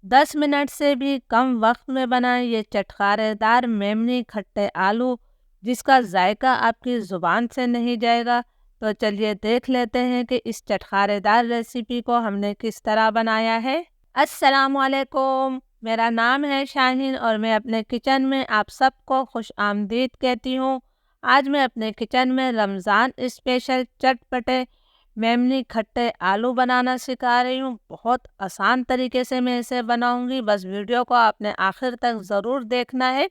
10 minute से भी कम वक्त में बनाएं ये चटखारेदार मेमनी खट्टे आलू, जिसका जायका आपकी ज़ुबान से नहीं जाएगा। तो चलिए देख लेते हैं कि इस चटखारेदार रेसिपी को हमने किस तरह बनाया है। अस्सलामुअलैकुम, मेरा नाम है शाहीन और मैं अपने किचन में आप सबको खुश आमदीद कहती हूँ। आज मैं अपने किचन में रमज़ान स्पेशल चटपटे मेमनी खट्टे आलू बनाना सिखा रही हूँ। बहुत आसान तरीके से मैं इसे बनाऊंगी, बस वीडियो को आपने आखिर तक ज़रूर देखना है।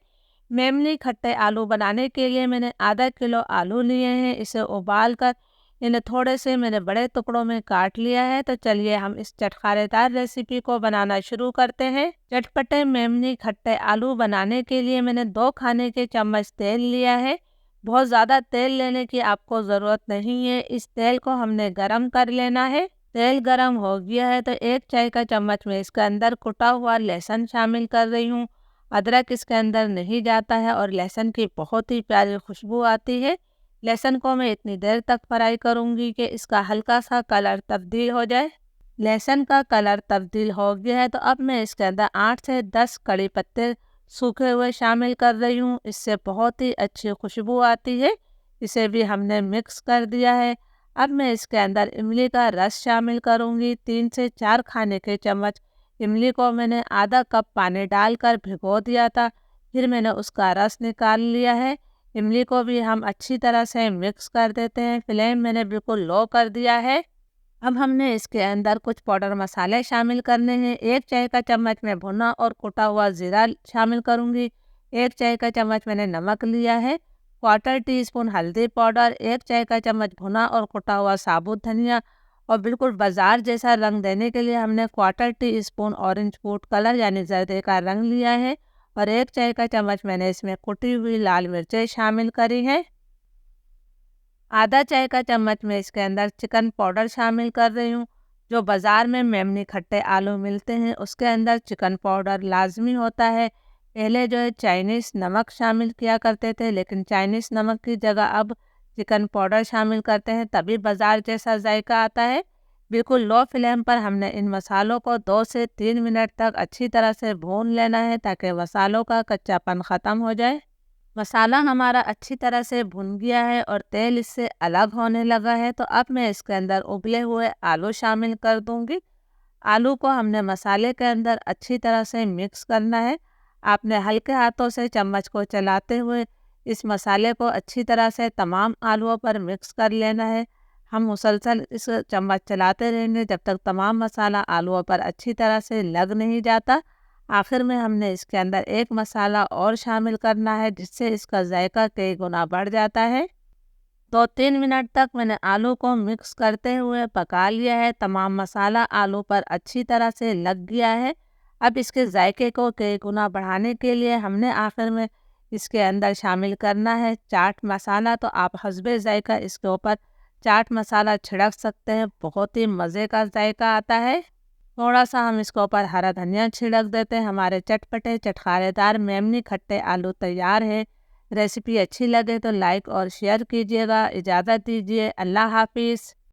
मेमनी खट्टे आलू बनाने के लिए मैंने आधा किलो आलू लिए हैं। इसे उबाल कर इन्हें थोड़े से मैंने बड़े टुकड़ों में काट लिया है। तो चलिए हम इस चटखारेदार रेसिपी को बनाना शुरू करते हैं। चटपटे मेमनी खट्टे आलू बनाने के लिए मैंने 2 खाने के चम्मच तेल लिया है। बहुत ज़्यादा तेल लेने की आपको ज़रूरत नहीं है। इस तेल को हमने गरम कर लेना है। तेल गरम हो गया है तो 1 चाय का चम्मच में इसके अंदर कुटा हुआ लहसुन शामिल कर रही हूँ। अदरक इसके अंदर नहीं जाता है और लहसुन की बहुत ही प्यारी खुशबू आती है। लहसुन को मैं इतनी देर तक फ्राई करूँगी कि इसका हल्का सा कलर तब्दील हो जाए। लहसुन का कलर तब्दील हो गया है तो अब मैं इसके अंदर 8 से 10 कड़ी पत्ते सूखे हुए शामिल कर रही हूँ। इससे बहुत ही अच्छी खुशबू आती है। इसे भी हमने मिक्स कर दिया है। अब मैं इसके अंदर इमली का रस शामिल करूँगी। 3 से 4 खाने के चम्मच इमली को मैंने आधा कप पानी डालकर भिगो दिया था, फिर मैंने उसका रस निकाल लिया है। इमली को भी हम अच्छी तरह से मिक्स कर देते हैं। फ्लेम मैंने बिल्कुल लो कर दिया है। अब हमने इसके अंदर कुछ पाउडर मसाले शामिल करने हैं। 1 चाय का चम्मच में भुना और कुटा हुआ ज़ीरा शामिल करूंगी। 1 चाय का चम्मच मैंने नमक लिया है। 1/4 टीस्पून हल्दी पाउडर, 1 चाय का चम्मच भुना और कुटा हुआ साबुत धनिया और बिल्कुल बाजार जैसा रंग देने के लिए हमने 1/4 टीस्पून ऑरेंज फूड कलर यानी जर्दे का रंग लिया है और 1 चाय का चम्मच मैंने इसमें कुटी हुई लाल मिर्चें शामिल करी हैं। आधा चाय का चम्मच में इसके अंदर चिकन पाउडर शामिल कर रही हूँ। जो बाज़ार में मेमनी खट्टे आलू मिलते हैं उसके अंदर चिकन पाउडर लाजमी होता है। पहले जो है चाइनीज़ नमक शामिल किया करते थे, लेकिन चाइनीज़ नमक की जगह अब चिकन पाउडर शामिल करते हैं, तभी बाज़ार जैसा जायका आता है। बिल्कुल लो फ्लेम पर हमने इन मसालों को 2 से 3 मिनट तक अच्छी तरह से भून लेना है ताकि मसालों का कच्चापन ख़त्म हो जाए। मसाला हमारा अच्छी तरह से भुन गया है और तेल इससे अलग होने लगा है। तो अब मैं इसके अंदर उबले हुए आलू शामिल कर दूंगी। आलू को हमने मसाले के अंदर अच्छी तरह से मिक्स करना है। आपने हल्के हाथों से चम्मच को चलाते हुए इस मसाले को अच्छी तरह से तमाम आलूओं पर मिक्स कर लेना है। हम मुसलसल इस चम्मच चलाते रहेंगे जब तक तमाम मसाला आलूओं पर अच्छी तरह से लग नहीं जाता। आखिर में हमने इसके अंदर एक मसाला और शामिल करना है जिससे इसका जायका कई गुना बढ़ जाता है। 2-3 मिनट तक मैंने आलू को मिक्स करते हुए पका लिया है। तमाम मसाला आलू पर अच्छी तरह से लग गया है। अब इसके जायके को कई गुना बढ़ाने के लिए हमने आखिर में इसके अंदर शामिल करना है चाट मसाला। तो आप हस्बे जायका इसके ऊपर चाट मसाला छिड़क सकते हैं, बहुत ही मज़े का जायका आता है। थोड़ा सा हम इसके ऊपर हरा धनिया छिड़क देते हैं। हमारे चटपटे चटखारेदार मेमनी खट्टे आलू तैयार है। रेसिपी अच्छी लगे तो लाइक और शेयर कीजिएगा। इजाज़त दीजिए। अल्लाह हाफिज़।